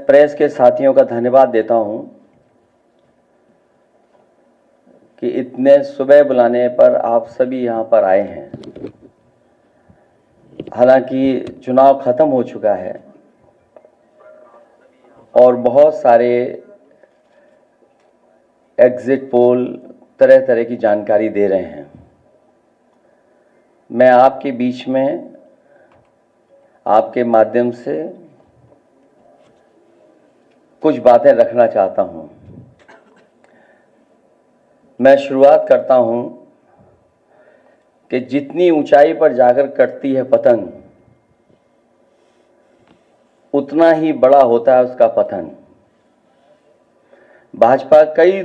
Press के साथियों का धन्यवाद देता हूं कि इतने सुबह बुलाने पर आप सभी यहां पर आए हैं। हालांकि चुनाव खत्म हो चुका है और बहुत सारे एग्जिट पोल तरह तरह की जानकारी दे रहे हैं। मैं आपके बीच में आपके माध्यम से कुछ बातें रखना चाहता हूं। मैं शुरुआत करता हूं कि जितनी ऊंचाई पर जाकर कटती है पतंग, उतना ही बड़ा होता है उसका पतन। भाजपा कई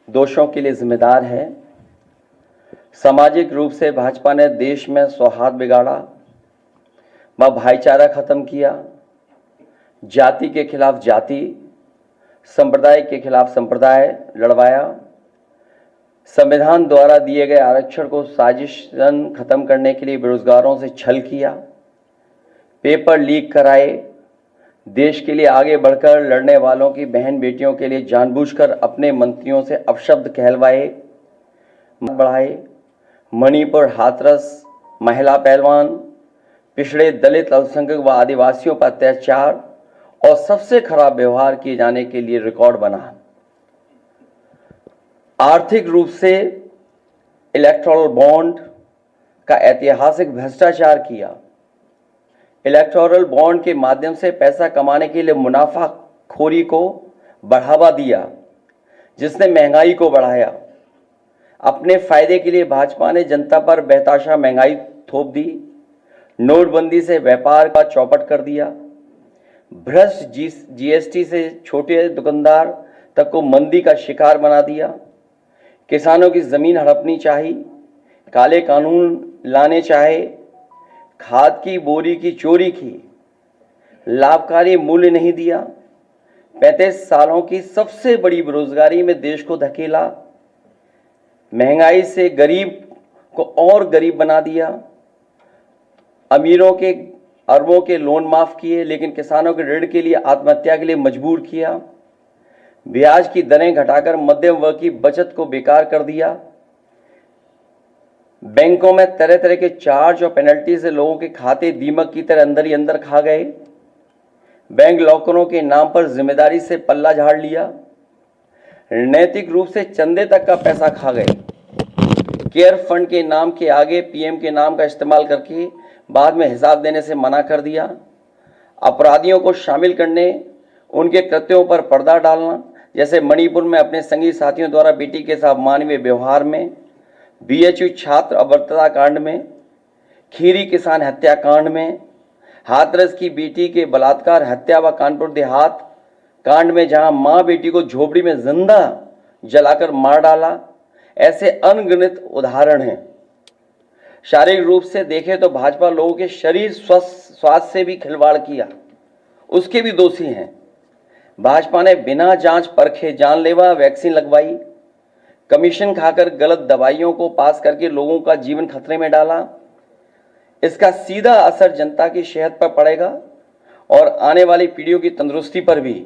दोषों के लिए जिम्मेदार है। सामाजिक रूप से भाजपा ने देश में सौहार्द बिगाड़ा, वह भाईचारा खत्म किया, जाति के खिलाफ जाति, संप्रदाय के खिलाफ संप्रदाय लड़वाया, संविधान द्वारा दिए गए आरक्षण को साजिशन खत्म करने के लिए बेरोजगारों से छल किया, पेपर लीक कराए, देश के लिए आगे बढ़कर लड़ने वालों की बहन बेटियों के लिए जानबूझकर अपने मंत्रियों से अपशब्द कहलवाए बढ़ाए, मणिपुर हाथरस महिला पहलवान, पिछड़े दलित अल्पसंख्यक व आदिवासियों पर अत्याचार और सबसे खराब व्यवहार किए जाने के लिए रिकॉर्ड बना। आर्थिक रूप से इलेक्टोरल बॉन्ड का ऐतिहासिक भ्रष्टाचार किया। इलेक्टोरल बॉन्ड के माध्यम से पैसा कमाने के लिए मुनाफाखोरी को बढ़ावा दिया, जिसने महंगाई को बढ़ाया। अपने फायदे के लिए भाजपा ने जनता पर बेतहाशा महंगाई थोप दी, नोटबंदी से व्यापार का चौपट कर दिया, भ्रष्ट जीएसटी से छोटे दुकानदार तक को मंदी का शिकार बना दिया, किसानों की जमीन हड़पनी चाहिए, काले कानून लाने चाहे, खाद की बोरी की चोरी की, लाभकारी मूल्य नहीं दिया, 35 सालों की सबसे बड़ी बेरोजगारी में देश को धकेला, महंगाई से गरीब को और गरीब बना दिया, अमीरों के अरबों के लोन माफ किए लेकिन किसानों के ऋण के लिए आत्महत्या के लिए मजबूर किया, ब्याज की दरें घटाकर मध्यम वर्ग की बचत को बेकार कर दिया, बैंकों में तरह तरह के चार्ज और पेनल्टी से लोगों के खाते दीमक की तरह अंदर ही अंदर खा गए, बैंक लॉकरों के नाम पर जिम्मेदारी से पल्ला झाड़ लिया, नैतिक रूप से चंदे तक का पैसा खा गए, केयर फंड के नाम के आगे पीएम के नाम का इस्तेमाल करके बाद में हिसाब देने से मना कर दिया, अपराधियों को शामिल करने, उनके कृत्यों पर पर्दा डालना, जैसे मणिपुर में अपने संगी साथियों द्वारा बेटी के साथ मानवीय व्यवहार में, बीएचयू छात्र अभद्रता कांड में, खीरी किसान हत्याकांड में, हाथरस की बेटी के बलात्कार हत्या व कानपुर देहात कांड में जहां मां बेटी को झोपड़ी में जिंदा जलाकर मार डाला, ऐसे अनगिनत उदाहरण हैं। शारीरिक रूप से देखें तो भाजपा लोगों के शरीर स्वास्थ्य से भी खिलवाड़ किया, उसके भी दोषी हैं। भाजपा ने बिना जांच परखे जानलेवा वैक्सीन लगवाई, कमीशन खाकर गलत दवाइयों को पास करके लोगों का जीवन खतरे में डाला। इसका सीधा असर जनता की सेहत पर पड़ेगा और आने वाली पीढ़ियों की तंदुरुस्ती पर भी।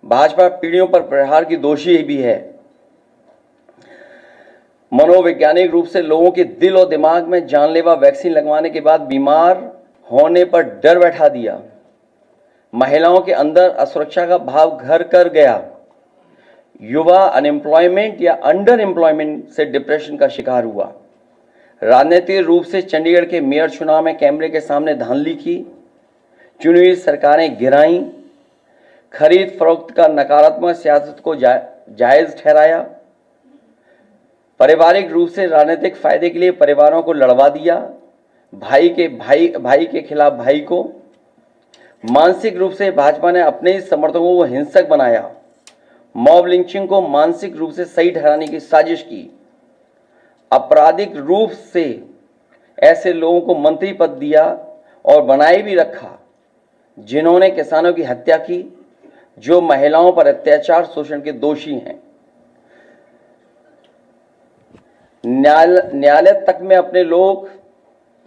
भाजपा पीढ़ियों पर प्रहार की दोषी भी है। मनोवैज्ञानिक रूप से लोगों के दिल और दिमाग में जानलेवा वैक्सीन लगवाने के बाद बीमार होने पर डर बैठा दिया, महिलाओं के अंदर असुरक्षा का भाव घर कर गया, युवा अनएम्प्लॉयमेंट या अंडर एम्प्लॉयमेंट से डिप्रेशन का शिकार हुआ। राजनीतिक रूप से चंडीगढ़ के मेयर चुनाव में कैमरे के सामने धांधली की, चुनी हुई सरकारें गिराई, खरीद फरोख्त का नकारात्मक सियासत को जायज ठहराया, पारिवारिक रूप से राजनीतिक फायदे के लिए परिवारों को लड़वा दिया, भाई के खिलाफ भाई को। मानसिक रूप से भाजपा ने अपने ही समर्थकों को हिंसक बनाया, मॉब लिंचिंग को मानसिक रूप से सही ठहराने की साजिश की, आपराधिक रूप से ऐसे लोगों को मंत्री पद दिया और बनाए भी रखा जिन्होंने किसानों की हत्या की, जो महिलाओं पर अत्याचार शोषण के दोषी हैं। न्यायालय तक में अपने लोग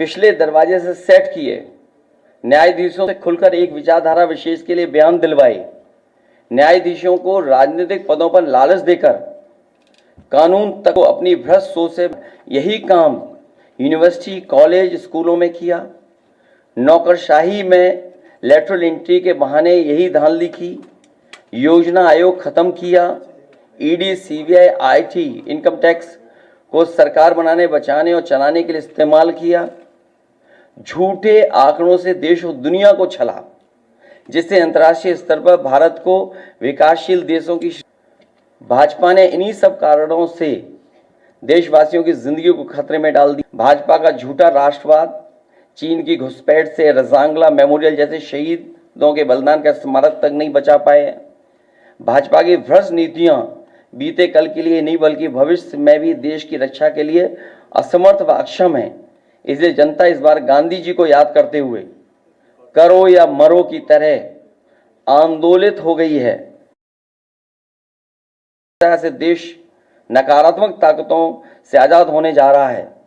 पिछले दरवाजे से सेट किए, न्यायाधीशों से खुलकर एक विचारधारा विशेष के लिए बयान दिलवाए, न्यायाधीशों को राजनीतिक पदों पर लालच देकर कानून तक को अपनी भ्रष्ट सोच से यही काम यूनिवर्सिटी, कॉलेज, स्कूलों में किया। नौकरशाही में लेटरल एंट्री के बहाने यही धांधली की। योजना आयोग खत्म किया। ED, CBI, IT, income tax को सरकार बनाने, बचाने और चलाने के लिए इस्तेमाल किया। झूठे आंकड़ों से देश और दुनिया को छला, जिससे अंतर्राष्ट्रीय स्तर पर भारत को विकासशील देशों की भाजपा ने इन्हीं सब कारणों से देशवासियों की जिंदगी को खतरे में डाल दी। भाजपा का झूठा राष्ट्रवाद, चीन की घुसपैठ से रजांगला मेमोरियल जैसे शहीदों के बलिदान का स्मारक तक नहीं बचा पाए। भाजपा की भ्रष्ट नीतियां बीते कल के लिए नहीं बल्कि भविष्य में भी देश की रक्षा के लिए असमर्थ व अक्षम है। इसलिए जनता इस बार गांधी जी को याद करते हुए करो या मरो की तरह आंदोलित हो गई है। से देश नकारात्मक ताकतों से आजाद होने जा रहा है।